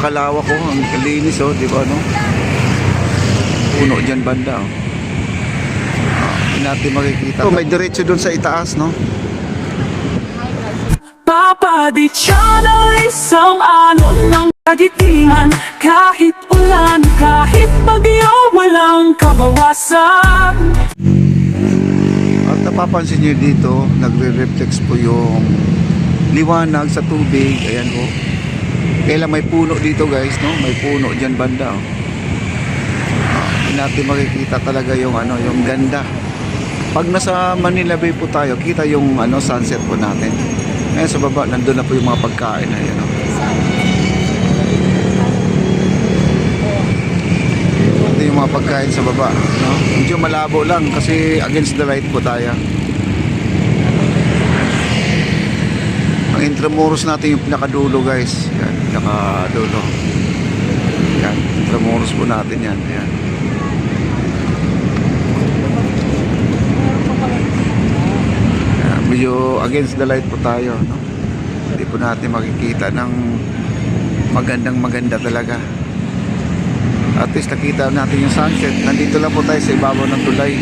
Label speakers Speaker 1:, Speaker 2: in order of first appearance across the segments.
Speaker 1: napakalawak ko, ang kalinis oh, di ba no? Puno dyan banda oh. Hindi natin makikita. So, may diretso dun sa itaas no?
Speaker 2: Papa Di Channel, isang ano ng kaditingan. Kahit ulan, kahit bagyo, walang kabawasan.
Speaker 1: At napapansin nyo dito, nagre-reflex po yung liwanag sa tubig. Ayan po. Kailan may puno dito guys, no? May puno dyan banda. Oh. Hindi natin makikita talaga yung ano, yung ganda. Pag nasa Manila Bay po tayo, kita yung ano, sunset po natin. Ngayon sa baba, nandun na po yung mga pagkain. Ayan, oh. Ito yung mga pagkain sa baba, no? Medyo malabo lang kasi against the light po tayo. Ang Intramuros natin yung pinakadulo guys. Yan, pinakadulo. Yan, Intramuros po natin yan. Yan. Yan, medyo against the light po tayo, no? Hindi po natin makikita ng maganda talaga. At least nakita natin yung sunset. Nandito lang po tayo sa ibabaw ng tulay.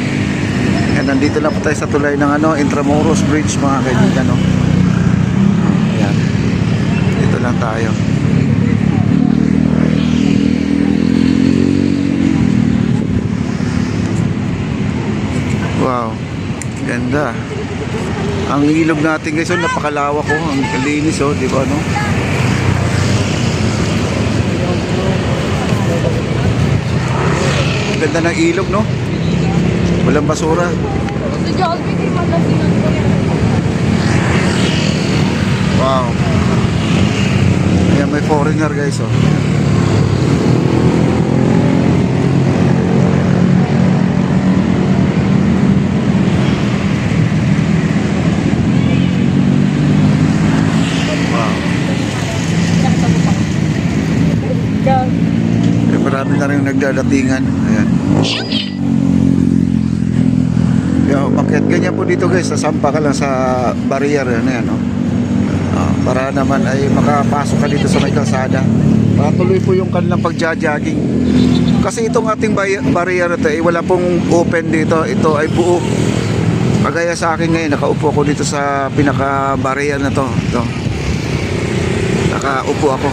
Speaker 1: Yan, nandito lang po tayo sa tulay ng ano, Intramuros Bridge mga kaibigan, no? Yan. Dito lang tayo. Wow. Ganda. Ang ilog natin guys, oh, napakalawak oh. Ang kalinis oh, di ba no? Ganda ng ilog no? Walang basura. Wow. Ayan, may foreigner guys oh. Wow. Eh, marami na rin nagdadatingan. Ayan. Yo, bakit ganyan po dito guys? Sasampa ka lang sa barrier na yan no? Para naman ay makapasok ka dito sa may kalsada. Patuloy po yung kanilang pagja-jogging. Kasi itong ating barrier na ito ay wala pong open dito. Ito ay buo. Kagaya sa akin ngayon, nakaupo ako dito sa pinaka-barrier na to. Ito. Nakaupo ako.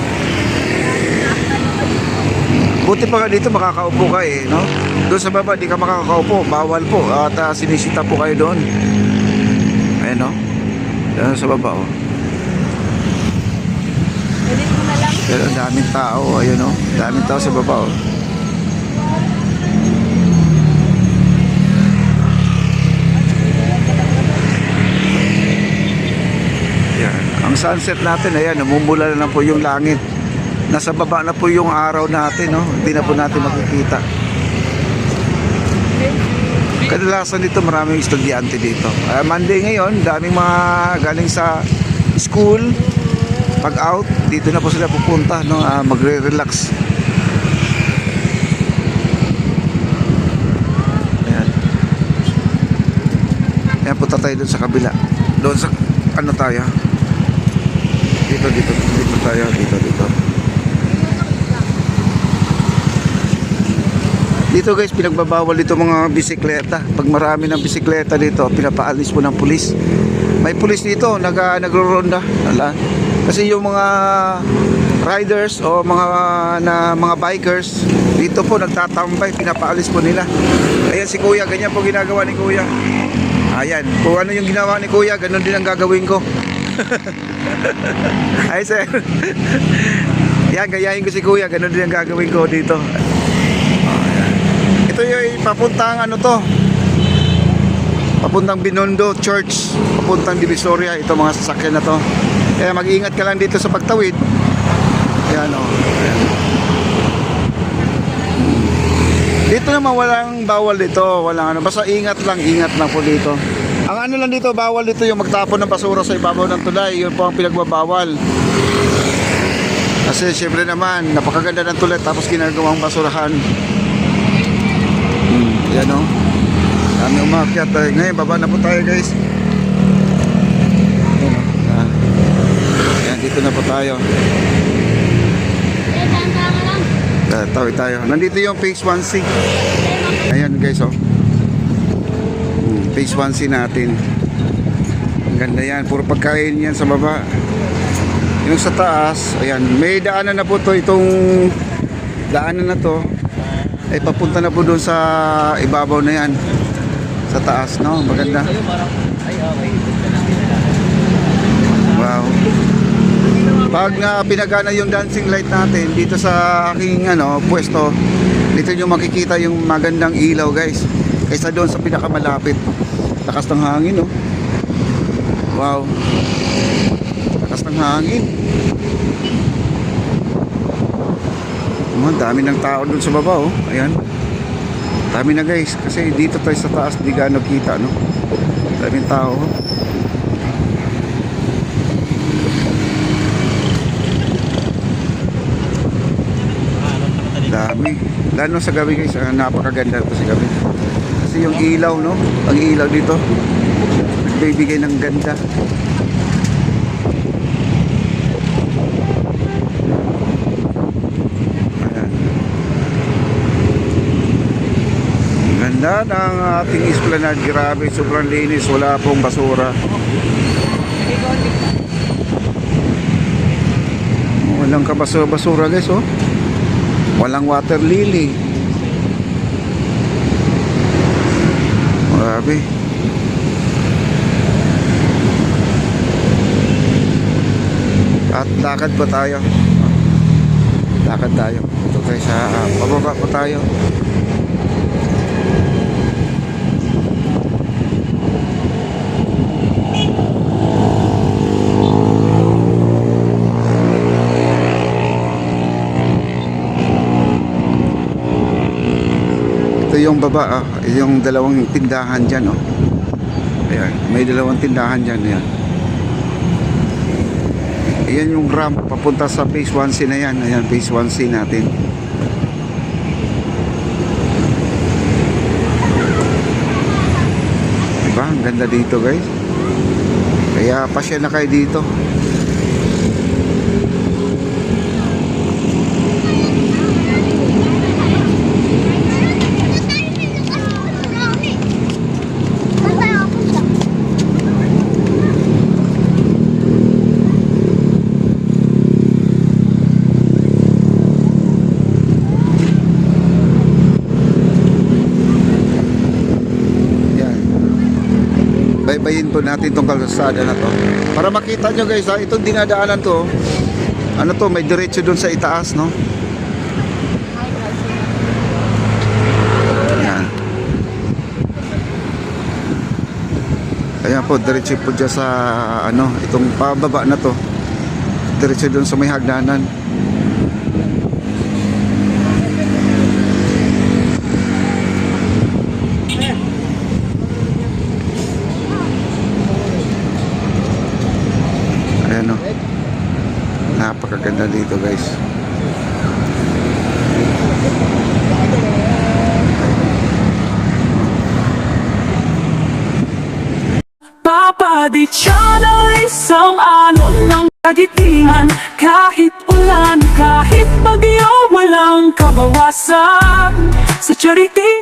Speaker 1: Buti pa nga dito makakaupo ka eh, no? Doon sa baba di ka makakaupo, bawal po. At sinisita po kayo doon. Ayan no? Doon sa baba oh. Pero ang daming tao, ayun oh. Daming tao sa baba oh. Ayan. Ang sunset natin, ayan, namumula na lang po yung langit. Nasa baba na po yung araw natin, no? Hindi na po natin makikita. Kadalasan dito maraming estudyante dito. Monday ngayon, daming mga galing sa school. Pag out, dito na po sila pupunta, no? Magre-relax. Ayan. Ayan, punta tayo doon sa kabila. Doon sa, ano tayo? Dito tayo, dito. Dito guys, pinagbabawal dito mga bisikleta. Pag marami ng bisikleta dito, pinapaalis po ng pulis. May pulis dito, nagro-ronda. Kasi yung mga riders o mga bikers dito po nagtatambay, pinapaalis po nila. Ayan si Kuya, ganyan po ginagawa ni Kuya. Ayan, kung ano yung ginawa ni Kuya, ganun din ang gagawin ko. Ay sir. Yan, gayahin ko si Kuya, ganun din ang gagawin ko dito. Ito yung papuntang ano to, papuntang Binondo Church, papuntang Divisoria. Ito mga sasakyan na to. Kaya mag-iingat ka lang dito sa pagtawid. Ayan o. Ayan. Dito naman walang bawal dito, walang ano, basta ingat lang po dito. Ang ano lang dito, bawal dito yung magtapon ng basura sa ibabaw ng tulay. Yun po ang pinagbabawal. Kasi syempre naman, napakaganda ng tulay tapos ginagawang basurahan. Yan o. Dami umakyat tayo. Ngayon, baba na po tayo guys. Yan, dito na po tayo. Tawid tayo. Nandito yung phase 1C. Ayan guys, oh. Phase 1C natin. Ang ganda yan. Puro pagkain yan sa baba. Yung sa taas, ayan. May daanan na po to. Itong daanan na to ay papunta na po doon sa ibabaw na yan. Sa taas, no? Maganda. Wow. Pag na pinagana yung dancing light natin dito sa aking pwesto, dito nyo makikita yung magandang ilaw guys, kaysa doon sa pinakamalapit. Lakas ng hangin, oh. Wow. Lakas ng hangin. Dami ng tao doon sa baba, oh. Ayan. Dami na guys, kasi dito tayo sa taas di gaano kita, no? Daming tao, oh. Dami. Lalo sa gabi guys, napakaganda ito sa gabi. Kasi yung ilaw, no? Ang ilaw dito, nagbibigay ng ganda. Ayan. Ganda ng ating esplanade. Grabe, sobrang linis. Wala pong basura. Walang kabasura guys, oh. Walang water lily. Grabe. At lakad pa tayo. Lakad tayo. Ito tayo sa pababa pa tayo. Yung baba, yung dalawang tindahan dyan, oh. Ayan, may dalawang tindahan dyan, ayan. Ayan yung ramp papunta sa phase 1C na yan. Ayan, phase 1C natin. Diba, ang ganda dito guys. Kaya pasya na kayo dito. Baybayin po natin tong kalsada na to para makita nyo guys, itong dinadaanan to, ano to, may diretso dun sa itaas, no? Ayan. Ayan po, diretso po dyan sa itong pababa na to, diretso dun sa may hagdanan. Ayan, oh. Napakaganda dito guys.
Speaker 2: Papa Di Channel, isang ng kagitingan. Kahit ulan, kahit bagyo, walang kabawasan. Sa charity